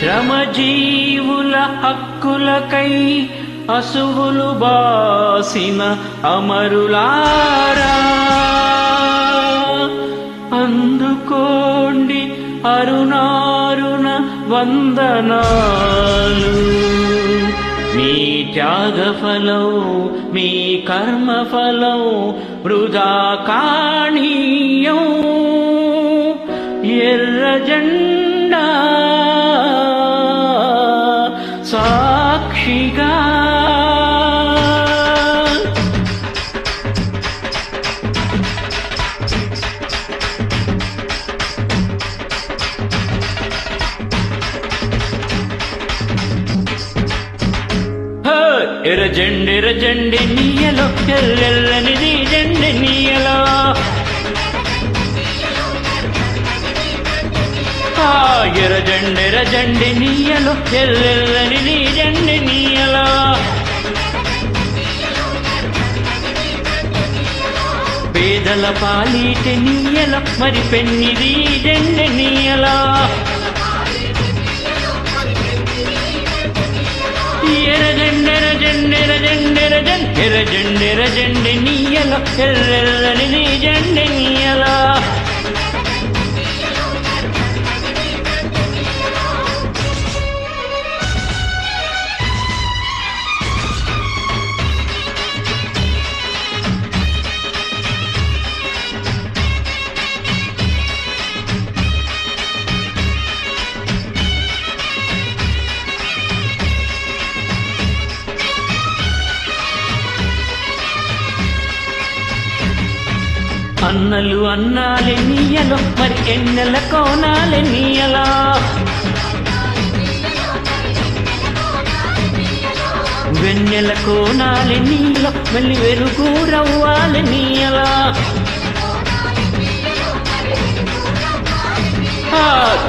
శ్రమజీవుల హక్కులకై అసువులు బాసిన అమరులారా, అందుకోండి అరుణారుణ వందనాలు. మీ త్యాగఫలం, మీ కర్మఫలం వృధా కాణీయం. ఎర్ర జెండా సాక్షిగా ఎర్ర జెండె నీయలో, ఎల్లెల్లనిది జెండె నీయలో. ఎర్ర జెండె నీయలో, ఎల్లెల్లనిది జెండె నీయలో. పేదల పాలిట నీయలో, మరి పెన్నిది జెండె నీయలో. ఎర్ర జెండె నీయలో, ఎల్లెల్లనిది జెండె నీయలో. అన్నలు అన్నాలే నీయలో, మరి ఎన్నెల కోనాలే నీయలా. వెన్నెల కోనాలే నీయలో, మళ్ళీ వెలుగు రవ్వాలే నీయలా.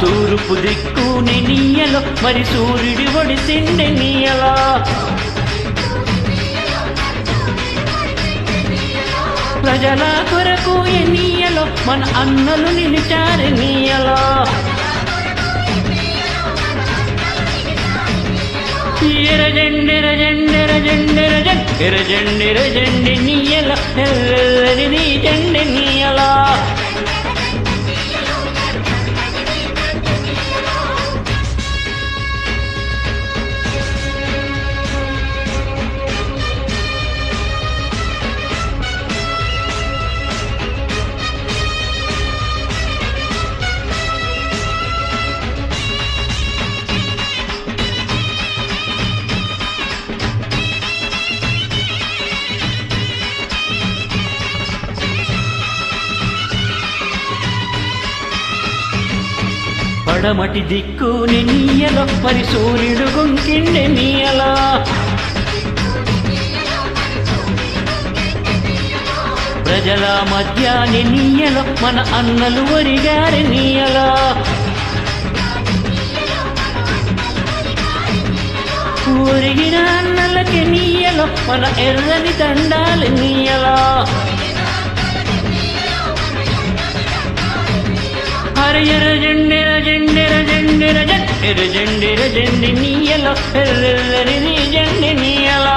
తూర్పు దిక్కుని నీయలో, మరి సూర్యుడి ఒడిసిండే నీయలా. ప్రజల కొరకు ఎన్నియలో, మన అన్నలు నిలిచారు నీయలో. ఎర్ర జెండె నీయలో, ఎల్లెల్లనిది జెండె నీయలో. పడమటి దిక్కుని నీయలో, మరి సూర్యుడు గుంకిండే నీయలా. ప్రజల మధ్యాని నీయలో, మన అన్నలు ఒరిగారి నీయలా. ఒరిగిన అన్నలకి నీయలో, మన ఎర్రని దండాలి నీయలా. ఎర్ర జెండె నీయలో, ఎల్లెల్లనిది జెండె నీయలా.